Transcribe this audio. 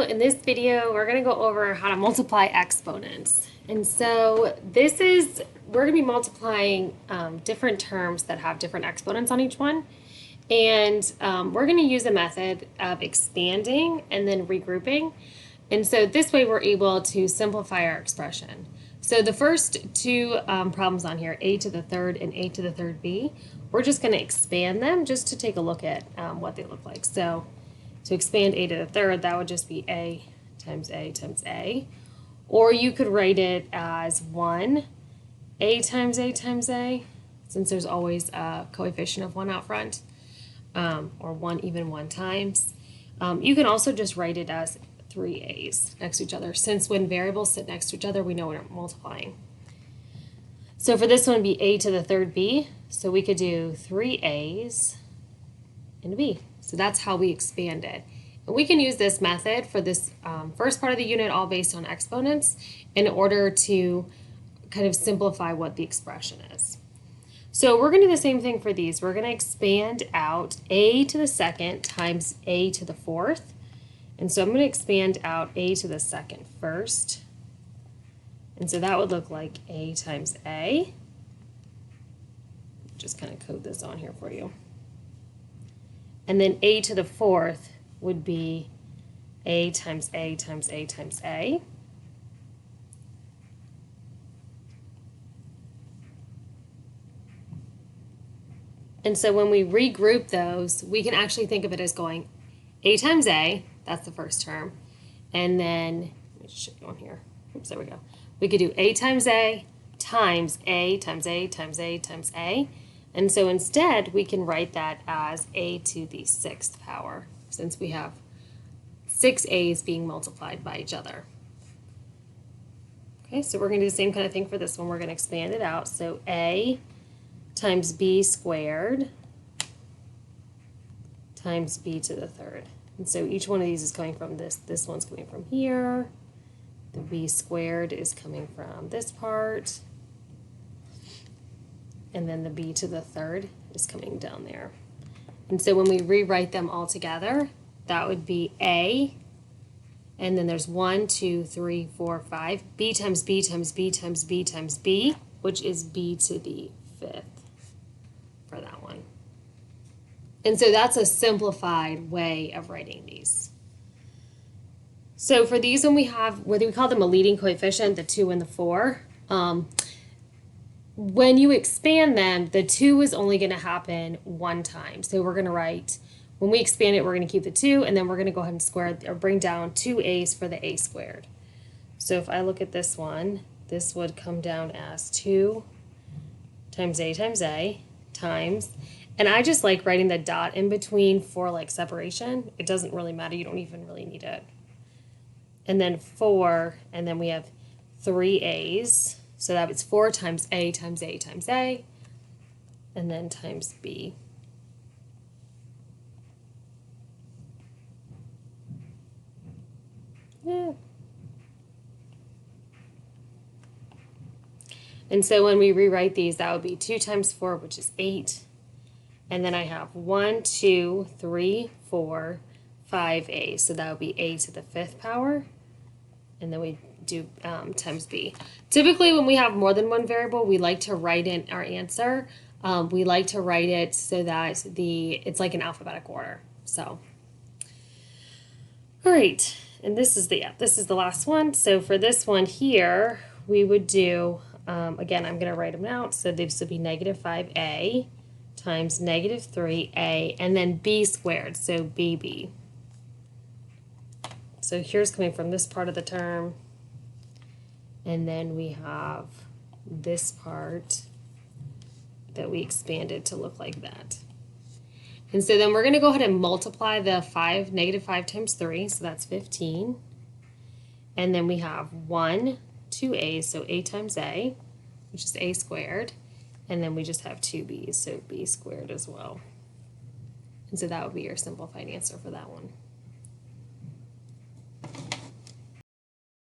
in this video we're going to go over how to multiply exponents. And so we're going to be multiplying different terms that have different exponents on each one. And we're going to use a method of expanding and then regrouping. And so this way we're able to simplify our expression. So the first two problems on here, a to the third and a to the third b, we're just going to expand them just to take a look at what they look like. So to expand a to the third, that would just be a times a times a. Or you could write it as 1 a times a times a, since there's always a coefficient of 1 out front, or 1 even 1 times. You can also just write it as 3 a's next to each other, since when variables sit next to each other, we know we're multiplying. So for this one, it'd be a to the third b, so we could do 3 a's and a b. So that's how we expand it. And we can use this method for this first part of the unit, all based on exponents, in order to kind of simplify what the expression is. So we're going to do the same thing for these. We're going to expand out a to the second times a to the fourth. And so I'm going to expand out a to the second first. And so that would look like a times a. Just kind of code this on here for you. And then a to the fourth would be a times a times a times a. And so when we regroup those, we can actually think of it as going a times a, that's the first term, and then, let me just show you on here. Oops, there we go. We could do a times a times a times a times a times a. And so instead, we can write that as a to the sixth power, since we have 6 a's being multiplied by each other. Okay, so we're going to do the same kind of thing for this one. We're going to expand it out. So a times b squared times b to the third. And so each one of these is coming from this. This one's coming from here. The b squared is coming from this part. And then the b to the third is coming down there. And so when we rewrite them all together, that would be a, and then there's 1, 2, 3, 4, 5, b times b times b times b times b, which is b to the fifth for that one. And so that's a simplified way of writing these. So for these, when we have, whether we call them a leading coefficient, the 2 and the 4, when you expand them, the 2 is only going to happen one time. So we're going to write, when we expand it, we're going to keep the 2, and then we're going to go ahead and square or bring down 2 a's for the a squared. So if I look at this one, this would come down as 2 times a times, and I just like writing the dot in between for like separation. It doesn't really matter. You don't even really need it. And then 4, and then we have 3 a's. So that was 4 times a times a times a, and then times b. Yeah. And so when we rewrite these, that would be 2 times 4, which is 8. And then I have 1, 2, 3, 4, 5 a's. So that would be a to the fifth power. And then we do times b. Typically, when we have more than one variable, we like to write in our answer. We like to write it so that it's like an alphabetic order. So, all right, and this is the last one. So for this one here, we would do again. I'm going to write them out. So this would be negative 5a times negative 3a, and then b squared. So bb. So here's coming from this part of the term. And then we have this part that we expanded to look like that. And so then we're going to go ahead and multiply the negative 5 times 3, so that's 15. And then we have 1, 2 a's, so a times a, which is a squared. And then we just have 2 b's, so b squared as well. And so that would be your simplified answer for that one.